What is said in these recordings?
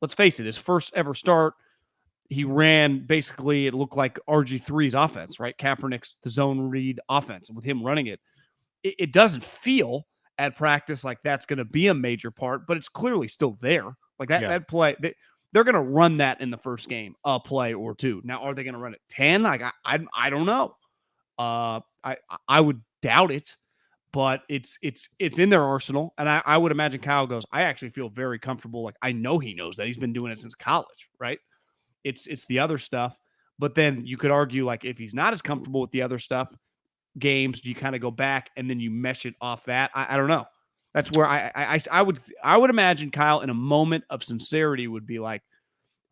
let's face it, his first ever start, he ran basically, it looked like RG3's offense, right? Kaepernick's the zone read offense with him running it. It doesn't feel at practice like that's going to be a major part, but it's clearly still there. Like that play, they're going to run that in the first game, a play or two. Now, are they going to run it 10? Like I don't know. I would doubt it, but it's in their arsenal. And I would imagine Kyle goes, I actually feel very comfortable. Like I know he knows that he's been doing it since college, right? It's the other stuff. But then you could argue, like, if he's not as comfortable with the other stuff, games, do you kind of go back and then you mesh it off that? I don't know. That's where I would imagine Kyle in a moment of sincerity would be like,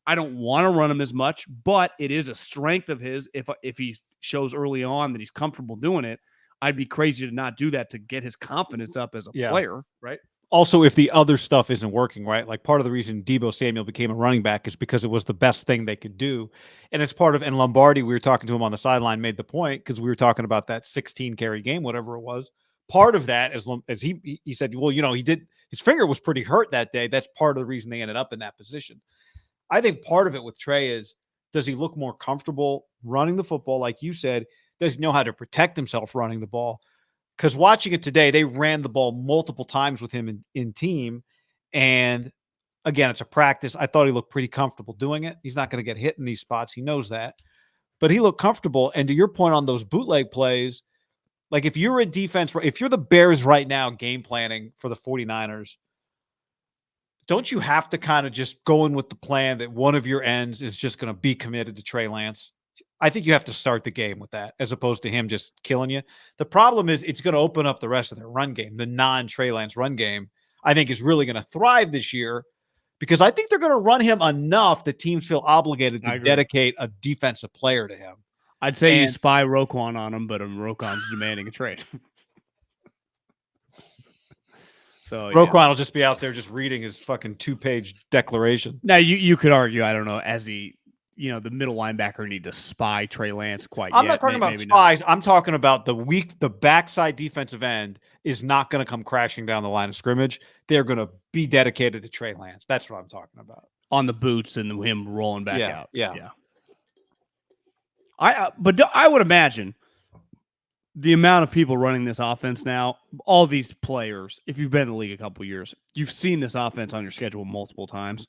I don't want to run him as much, but it is a strength of his. If he shows early on that he's comfortable doing it, I'd be crazy to not do that to get his confidence up as a player, right? Also, if the other stuff isn't working, right? Like part of the reason Deebo Samuel became a running back is because it was the best thing they could do. And it's part of, and Lombardi, we were talking to him on the sideline, made the point because we were talking about that 16 carry game, whatever it was. Part of that, as he said, well, he did, his finger was pretty hurt that day. That's part of the reason they ended up in that position. I think part of it with Trey is, does he look more comfortable running the football? Like you said, does he know how to protect himself running the ball? Because watching it today, they ran the ball multiple times with him in team. And again, it's a practice. I thought he looked pretty comfortable doing it. He's not going to get hit in these spots. He knows that. But he looked comfortable. And to your point on those bootleg plays, like if you're a defense, if you're the Bears right now game planning for the 49ers, don't you have to kind of just go in with the plan that one of your ends is just going to be committed to Trey Lance? I think you have to start the game with that as opposed to him just killing you. The problem is it's going to open up the rest of their run game. The non-Trey Lance run game, I think, is really going to thrive this year because I think they're going to run him enough that teams feel obligated to dedicate a defensive player to him. I'd say you spy Roquan on him, but Roquan's demanding a trade. So Roquan will just be out there just reading his fucking 2-page declaration. Now, you could argue, I don't know, as the middle linebacker need to spy Trey Lance quite I'm yet. not talking about spies. Not. I'm talking about the backside defensive end is not going to come crashing down the line of scrimmage. They're going to be dedicated to Trey Lance. That's what I'm talking about. On the boots and him rolling back out. Yeah. But I would imagine the amount of people running this offense now, all these players, if you've been in the league a couple of years, you've seen this offense on your schedule multiple times.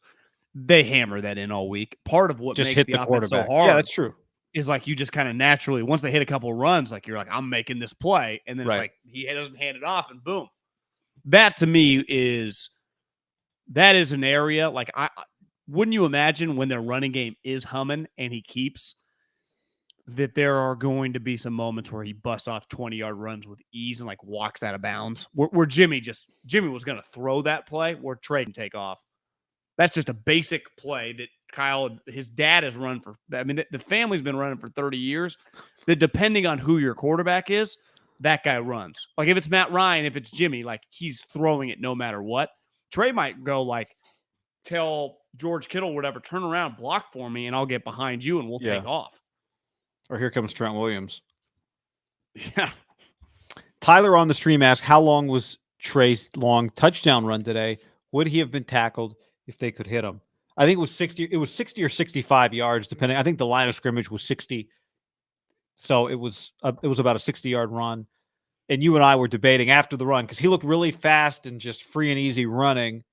They hammer that in all week. Part of what just makes the offense so hard, yeah, that's true, is like you just kind of naturally, once they hit a couple of runs, like you're like, I'm making this play, and then it's like he doesn't hand it off, and boom. That to me is an area like wouldn't you imagine when their running game is humming and he keeps that there are going to be some moments where he busts off 20-yard runs with ease and like walks out of bounds where Jimmy was going to throw that play where Trey can take off. That's just a basic play that Kyle, his dad has run for. I mean, the family's been running for 30 years. That depending on who your quarterback is, that guy runs. Like if it's Matt Ryan, if it's Jimmy, like he's throwing it no matter what. Trey might go like, tell George Kittle, whatever, turn around, block for me, and I'll get behind you and we'll take off. Or here comes Trent Williams. Yeah. Tyler on the stream asked, how long was Trey's long touchdown run today? Would he have been tackled if they could hit him? I think it was 60. It was 60 or 65 yards, depending. I think the line of scrimmage was 60. So it was about a 60-yard run. And you and I were debating after the run because he looked really fast and just free and easy running.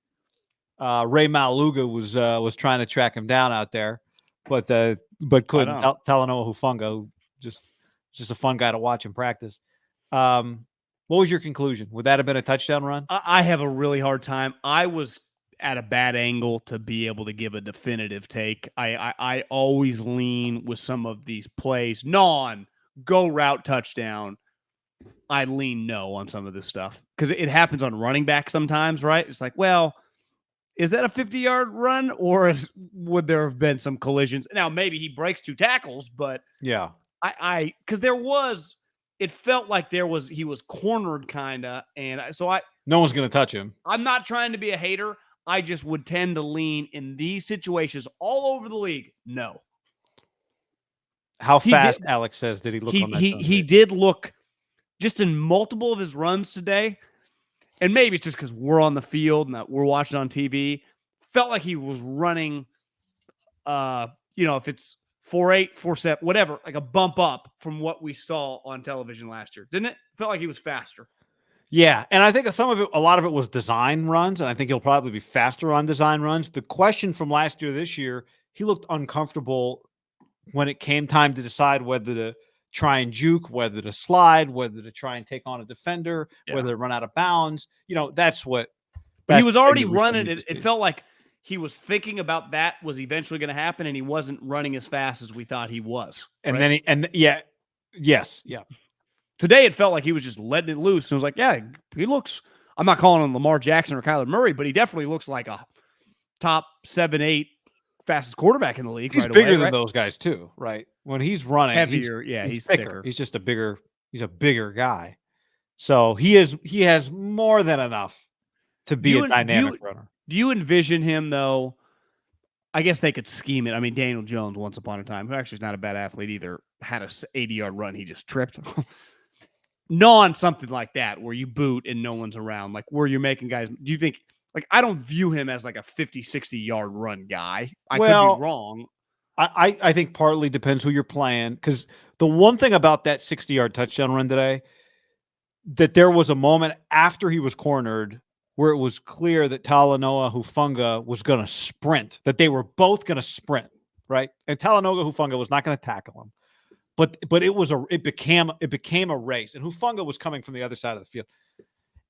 Ray Maluga was trying to track him down out there, but couldn't. Talanoa Hufanga, just a fun guy to watch in practice. What was your conclusion? Would that have been a touchdown run? I have a really hard time. I was at a bad angle to be able to give a definitive take. I always lean with some of these plays. Go route touchdown. I lean no on some of this stuff because it happens on running back sometimes, right? It's like, well, is that a 50-yard run or would there have been some collisions? Now, maybe he breaks 2 tackles, but yeah, because it felt like he was cornered kind of. And no one's going to touch him. I'm not trying to be a hater. I just would tend to lean in these situations all over the league. No. How fast, Alex says, did he look on that? He did look just in multiple of his runs today. And maybe it's just because we're on the field and that we're watching on TV. felt like he was running, if it's 4.8, 4.7, whatever, like a bump up from what we saw on television last year, didn't it? Felt like he was faster. Yeah, and I think a lot of it was design runs, and I think he'll probably be faster on design runs. The question from last year, this year, he looked uncomfortable when it came time to decide whether to try and juke, whether to slide, whether to try and take on a defender, whether to run out of bounds. That's what. But he was already running it. It felt like he was thinking about that was eventually going to happen, and he wasn't running as fast as we thought he was. And right? then Today it felt like he was just letting it loose. And it was like, yeah, he looks. I'm not calling him Lamar Jackson or Kyler Murray, but he definitely looks like a top 7, 8 fastest quarterback in the league. He's bigger than those guys too, right? When he's running, heavier, he's thicker. He's just a bigger guy. So he has more than enough to be a dynamic runner. Do you envision him though? I guess they could scheme it. I mean, Daniel Jones, once upon a time, who actually is not a bad athlete either, had a 80-yard run. He just tripped. Something like that, where you boot and no one's around, like where you're making guys. Do you think, like, I don't view him as like a 50, 60-yard run guy. I could be wrong. I think partly depends who you're playing, because the one thing about that 60-yard touchdown run today, that there was a moment after he was cornered where it was clear that Talanoa Hufanga was going to sprint, that they were both going to sprint, right? And Talanoa Hufanga was not going to tackle him. But it became a race, and Hufanga was coming from the other side of the field.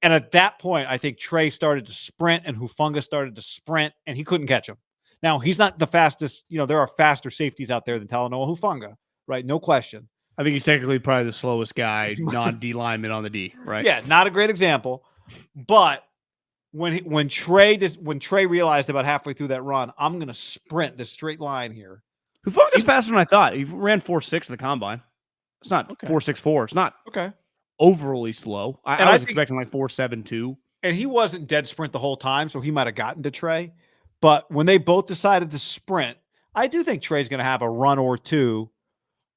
And at that point, I think Trey started to sprint and Hufanga started to sprint, and he couldn't catch him. Now, he's not the fastest. There are faster safeties out there than Talanoa Hufanga, right? No question. I think he's technically probably the slowest guy, non-D lineman on the D, right? Yeah, not a great example. But when Trey realized about halfway through that run, I'm going to sprint this straight line here. Hufanga's faster than I thought. He ran 4.6 in the combine. It's not 4.64. It's not overly slow. I was expecting like 4.72. And he wasn't dead sprint the whole time, so he might have gotten to Trey. But when they both decided to sprint, I do think Trey's going to have a run or two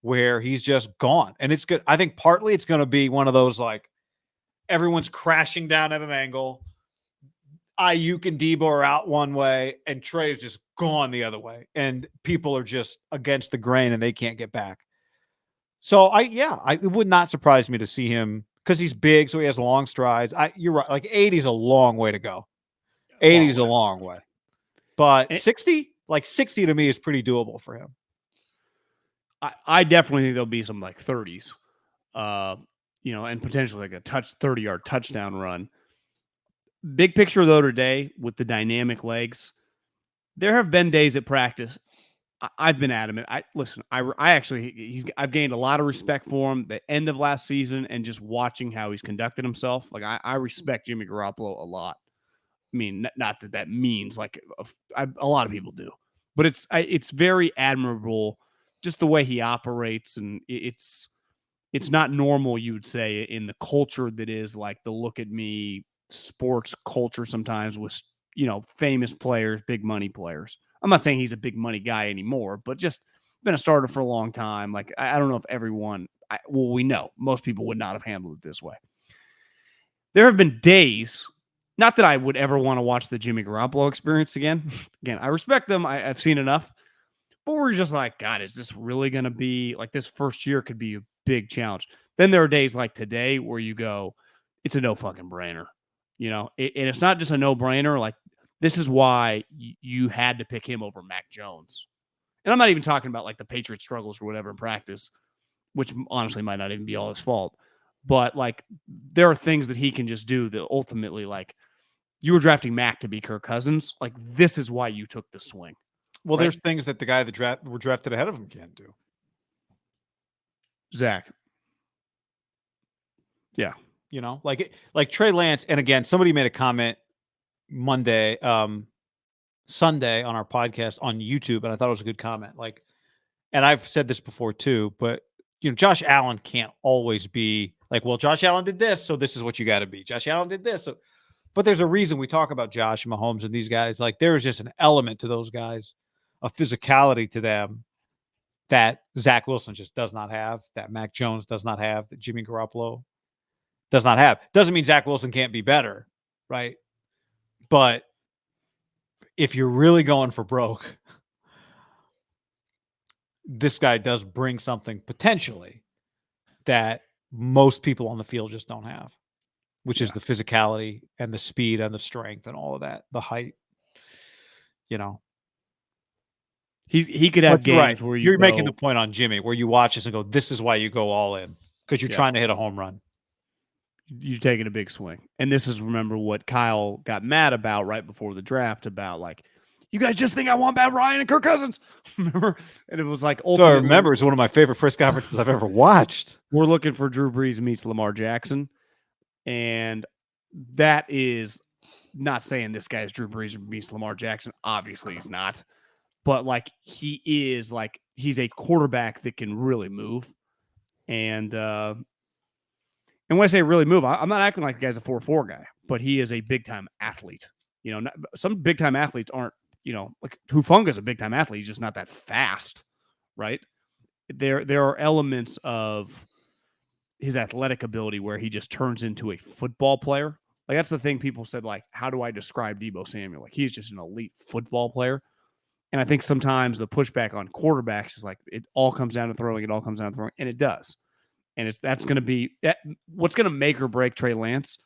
where he's just gone. And it's good. I think partly it's going to be one of those, like, everyone's crashing down at an angle. Ayuk and Debo are out one way, and Trey is just gone the other way, and people are just against the grain, and they can't get back. So it would not surprise me to see him, because he's big, so he has long strides. You're right, like 80 is a long way to go. 80 is a long way, but 60 to me is pretty doable for him. I definitely think there'll be some like 30s, and potentially like a 30-yard touchdown run. Big picture, though, today with the dynamic legs, there have been days at practice. I've been adamant. I've gained a lot of respect for him the end of last season, and just watching how he's conducted himself. Like, I respect Jimmy Garoppolo a lot. I mean, not that means like a lot of people do, but it's very admirable just the way he operates, and it's not normal, you would say, in the culture that is like the look at me sports culture sometimes with famous players, big money players. I'm not saying he's a big money guy anymore, but just been a starter for a long time. Like, I don't know if everyone, we know most people would not have handled it this way. There have been days, not that I would ever want to watch the Jimmy Garoppolo experience again. Again, I respect them. I've seen enough, but we're just like, God, is this really going to be like, this first year could be a big challenge. Then there are days like today where you go, it's a no fucking brainer. And it's not just a no-brainer. Like, this is why you had to pick him over Mac Jones. And I'm not even talking about like the Patriots struggles or whatever in practice, which honestly might not even be all his fault. But like, there are things that he can just do that ultimately, like, you were drafting Mac to be Kirk Cousins. Like, this is why you took the swing. Well, there's things that the guy that were drafted ahead of him can't do. Zach. Yeah. Like Trey Lance. And again, somebody made a comment Sunday on our podcast on YouTube, and I thought it was a good comment. Like, and I've said this before too, but Josh Allen can't always be like, well, Josh Allen did this, so this is what you got to be. Josh Allen did this. But there's a reason we talk about Josh and Mahomes and these guys. Like, there is just an element to those guys, a physicality to them that Zach Wilson just does not have, that Mac Jones does not have, that Jimmy Garoppolo does not have. Doesn't mean Zach Wilson can't be better, right? But if you're really going for broke, this guy does bring something potentially that most people on the field just don't have, which is the physicality and the speed and the strength and all of that, the height, you know. He could have But you're right. games where You're making the go, point on Jimmy where you watch this and go, this is why you go all in, because you're trying to hit a home run. you're taking a big swing. And this is, remember, what Kyle got mad about right before the draft about, like, you guys just think I want Matt Ryan and Kirk Cousins. Remember? And it was like, So I remember it's one of my favorite press conferences I've ever watched. We're looking for Drew Brees meets Lamar Jackson. And that is not saying this guy is Drew Brees meets Lamar Jackson. Obviously he's not. But like he is, like, he's a quarterback that can really move. And when I say really move, I'm not acting like the guy's a 4-4 guy, but he is a big-time athlete. You know, some big-time athletes aren't, you know, like Hufunga's a big-time athlete. He's just not that fast, right? There are elements of his athletic ability where he just turns into a football player. Like, that's the thing people said, like, how do I describe Deebo Samuel? Like, he's just an elite football player. And I think sometimes the pushback on quarterbacks is like, it all comes down to throwing. It all comes down to throwing. And it does. And that's going to be that. What's going to make or break Trey Lance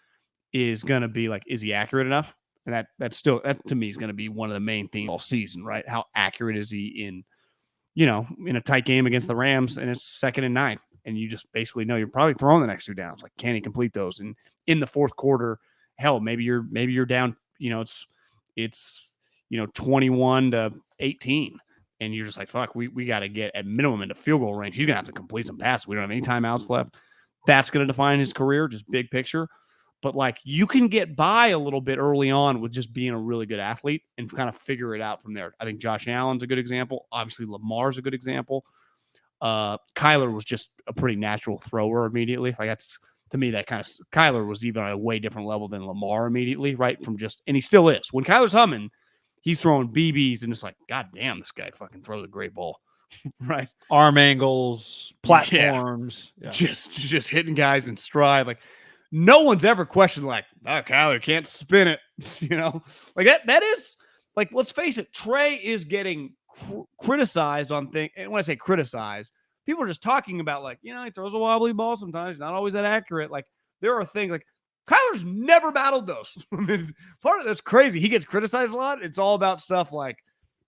is going to be like, is he accurate enough? And that to me is going to be one of the main themes all season, right? How accurate is he in, you know, in a tight game against the Rams and it's 2nd and 9, and you just basically know you're probably throwing the next 2 downs. Like, can he complete those? And in the fourth quarter, hell, maybe you're down. You know, it's 21-18. And you're just like, fuck, we got to get at minimum into field goal range. He's going to have to complete some passes. We don't have any timeouts left. That's going to define his career, just big picture. But, like, you can get by a little bit early on with just being a really good athlete and kind of figure it out from there. I think Josh Allen's a good example. Obviously, Lamar's a good example. Kyler was just a pretty natural thrower immediately. Like, that's, to me, that kind of – Kyler was even on a way different level than Lamar immediately, right? From just – and he still is. When Kyler's humming – he's throwing BBs, and it's like, God damn, this guy fucking throws a great ball, right? Arm angles, platforms, just hitting guys in stride. Like, no one's ever questioned, like, oh, Kyler can't spin it, you know? Like, that is, like, let's face it, Trey is getting criticized on things. And when I say criticized, people are just talking about, like, you know, he throws a wobbly ball sometimes, not always that accurate. Like, there are things like, Kyler's never battled those. I mean, part of that's crazy. He gets criticized a lot. It's all about stuff like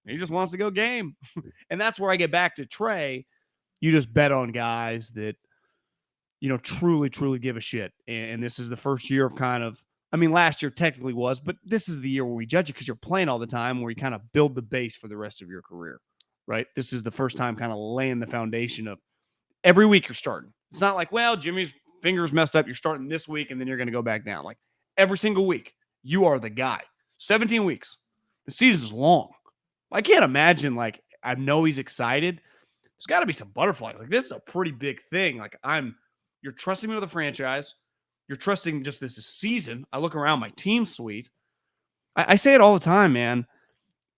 he just wants to go game. And that's where I get back to Trey. You just bet on guys that, you know, truly, truly give a shit. And this is the first year of kind of, I mean, last year technically was, but this is the year where we judge it because you're playing all the time, where you kind of build the base for the rest of your career, right? This is the first time kind of laying the foundation of every week you're starting. It's not like, well, Jimmy's fingers messed up, you're starting this week, and then you're going to go back down. Like, every single week, you are the guy. 17 weeks. The season's long. I can't imagine, like, I know he's excited. There's got to be some butterflies. Like, this is a pretty big thing. Like, you're trusting me with a franchise. You're trusting just this season. I look around my team suite. I say it all the time, man.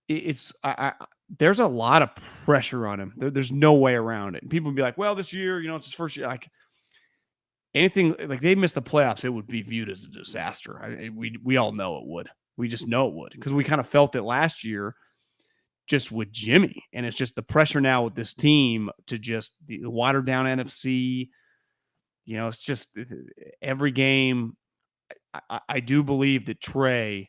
There's a lot of pressure on him. There's no way around it. And people would be like, well, this year, you know, it's his first year. Like, anything, like, they miss the playoffs, it would be viewed as a disaster. We all know it would. We just know it would, because we kind of felt it last year just with Jimmy. And it's just the pressure now with this team to just the watered down NFC. You know, it's just every game. I do believe that Trey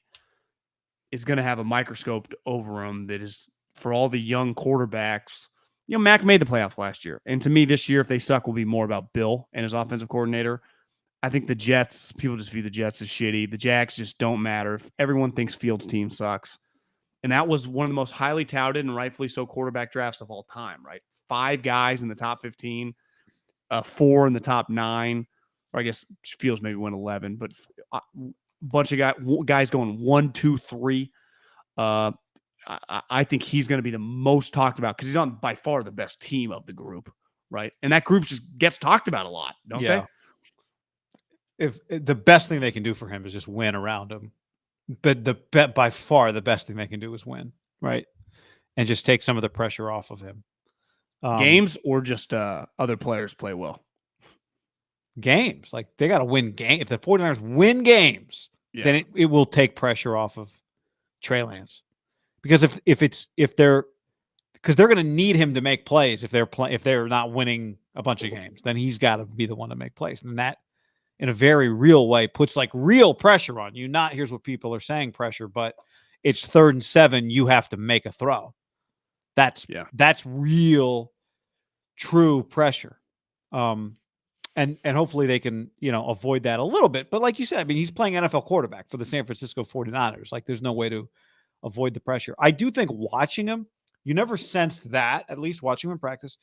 is going to have a microscope over him that is for all the young quarterbacks. You know, Mac made the playoffs last year. And to me, this year, if they suck, will be more about Bill and his offensive coordinator. I think the Jets, people just view the Jets as shitty. The Jags just don't matter. Everyone thinks Fields' team sucks. And that was one of the most highly touted and rightfully so quarterback drafts of all time, right? 5 guys in the top 15, 4 in the top 9. Or I guess Fields maybe went 11, but a bunch of guys going 1, 2, 3. I think he's going to be the most talked about because he's on by far the best team of the group, right? And that group just gets talked about a lot, don't they? If the best thing they can do for him is just win around him, but by far the best thing they can do is win, right? And just take some of the pressure off of him. Games or just other players play well? Games. Like, they got to win games. If the 49ers win games, then it will take pressure off of Trey Lance. because if they're because they're going to need him to make plays if they're not winning a bunch of games, then he's got to be the one to make plays, and that in a very real way puts like real pressure on you. Not here's what people are saying pressure, but it's 3rd and 7. You have to make a throw. That's real, true pressure. And hopefully they can, avoid that a little bit. But like you said, I mean, he's playing NFL quarterback for the San Francisco 49ers. Like there's no way to avoid the pressure. I do think watching him, you never sense that, at least watching him in practice.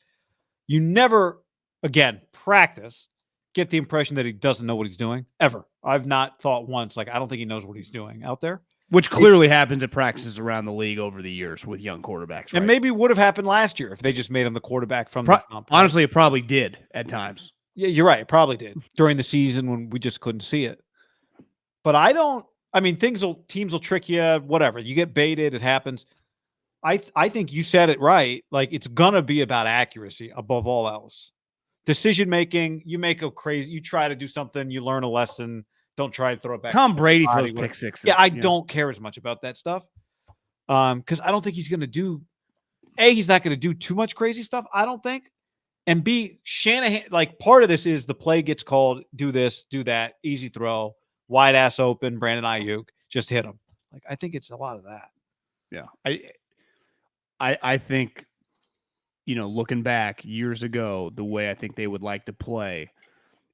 You never, again, practice, get the impression that he doesn't know what he's doing ever. I've not thought once, like, I don't think he knows what he's doing out there. Which clearly happens at practices around the league over the years with young quarterbacks. Right? And maybe would have happened last year if they just made him the quarterback from the jump. Honestly, it probably did at times. Yeah, you're right. It probably did during the season when we just couldn't see it. But teams will trick you, whatever. You get baited, it happens. I think you said it right. Like it's gonna be about accuracy above all else. Decision making, you try to do something, you learn a lesson. Don't try to throw it back. Tom Brady throws pick sixes. Yeah, I don't care as much about that stuff. Because I don't think he's gonna do he's not gonna do too much crazy stuff, I don't think. And B, Shanahan, like part of this is the play gets called, do this, do that, easy throw, wide ass open, Brandon Ayuk, just hit him. Like I think it's a lot of that. Yeah. I think, looking back years ago, the way I think they would like to play,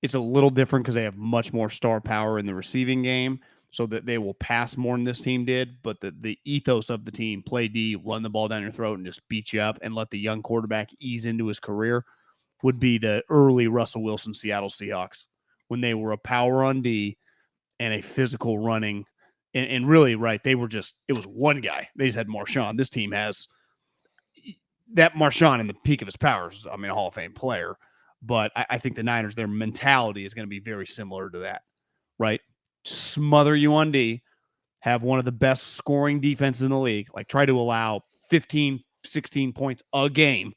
it's a little different because they have much more star power in the receiving game, so that they will pass more than this team did. But the ethos of the team, play D, run the ball down your throat and just beat you up and let the young quarterback ease into his career, would be the early Russell Wilson Seattle Seahawks when they were a power on D and a physical running. And really, right, it was one guy. They just had Marshawn. This team has that Marshawn in the peak of his powers. I mean, a Hall of Fame player. But I think the Niners, their mentality is going to be very similar to that, right? Smother you on D, have one of the best scoring defenses in the league, like try to allow 15, 16 points a game,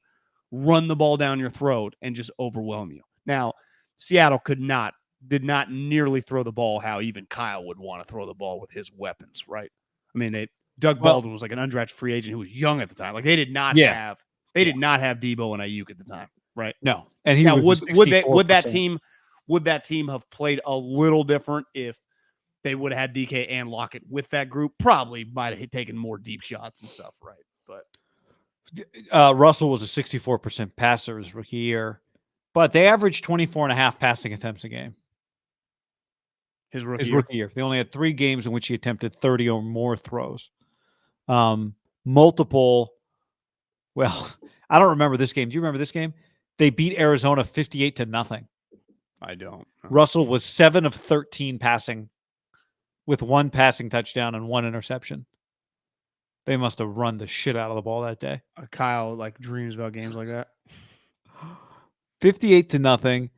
run the ball down your throat, and just overwhelm you. Now, Seattle did not nearly throw the ball how even Kyle would want to throw the ball with his weapons, right? I mean, Doug Baldwin was like an undrafted free agent who was young at the time. Like they did not have Debo and Ayuk at the time, right? No. And he would that team have played a little different if they would have had DK and Lockett with that group? Probably might have taken more deep shots and stuff, right? But Russell was a 64% passer his rookie year, but they averaged 24.5 passing attempts a game. His rookie year. They only had 3 games in which he attempted 30 or more throws. Multiple. Well, I don't remember this game. Do you remember this game? They beat Arizona 58-0. I don't. Russell was 7 of 13 passing with 1 passing touchdown and 1 interception. They must have run the shit out of the ball that day. Kyle dreams about games like that. 58-0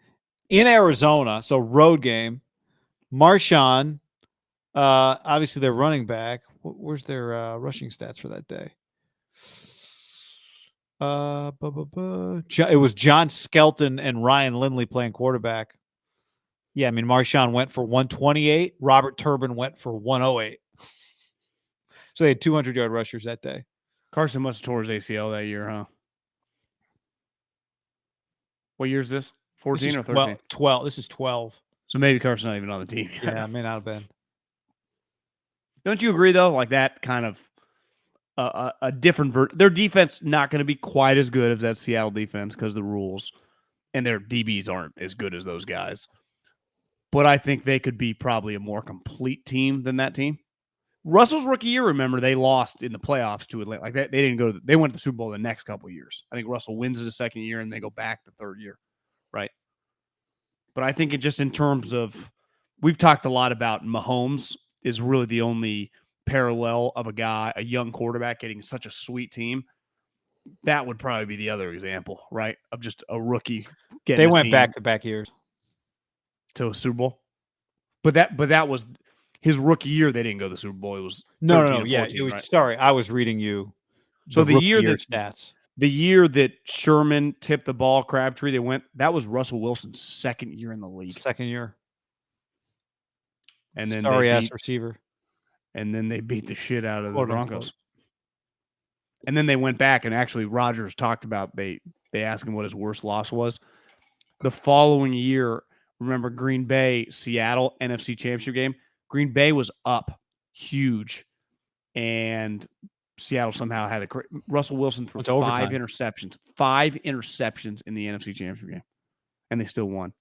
in Arizona. So road game. Marshawn, obviously their running back. Where's their rushing stats for that day? It was John Skelton and Ryan Lindley playing quarterback. Yeah, I mean, Marshawn went for 128. Robert Turbin went for 108. So they had 200-yard rushers that day. Carson must have tore his ACL that year, huh? What year is this? 14 or 13? Well, 12. This is 12. So maybe Carson's not even on the team yet. Yeah, it may not have been. Don't you agree, though? Like that kind of a different their defense not going to be quite as good as that Seattle defense because of the rules, and their DBs aren't as good as those guys. But I think they could be probably a more complete team than that team. Russell's rookie year, remember, they lost in the playoffs to Atlanta. Like they didn't they went to the Super Bowl the next couple of years. I think Russell wins it the second year and they go back the third year, right? But I think in terms of, we've talked a lot about Mahomes is really the only parallel of a young quarterback getting such a sweet team. That would probably be the other example, right? Of just a rookie getting. They went back-to-back years to a Super Bowl, but that was his rookie year. They didn't go to the Super Bowl. It was no. 14, Yeah, it was. Right? Sorry, I was reading you. So the year stats. The year that Sherman tipped the ball, Crabtree, that was Russell Wilson's second year in the league. Second year. And then sorry-ass receiver. And then they beat the shit out of the Broncos. And then they went back and actually Rodgers talked about they asked him what his worst loss was. The following year, remember Green Bay, Seattle, NFC Championship game? Green Bay was up huge. And Seattle somehow had Russell Wilson threw Went to overtime. 5 interceptions in the NFC Championship game. And they still won.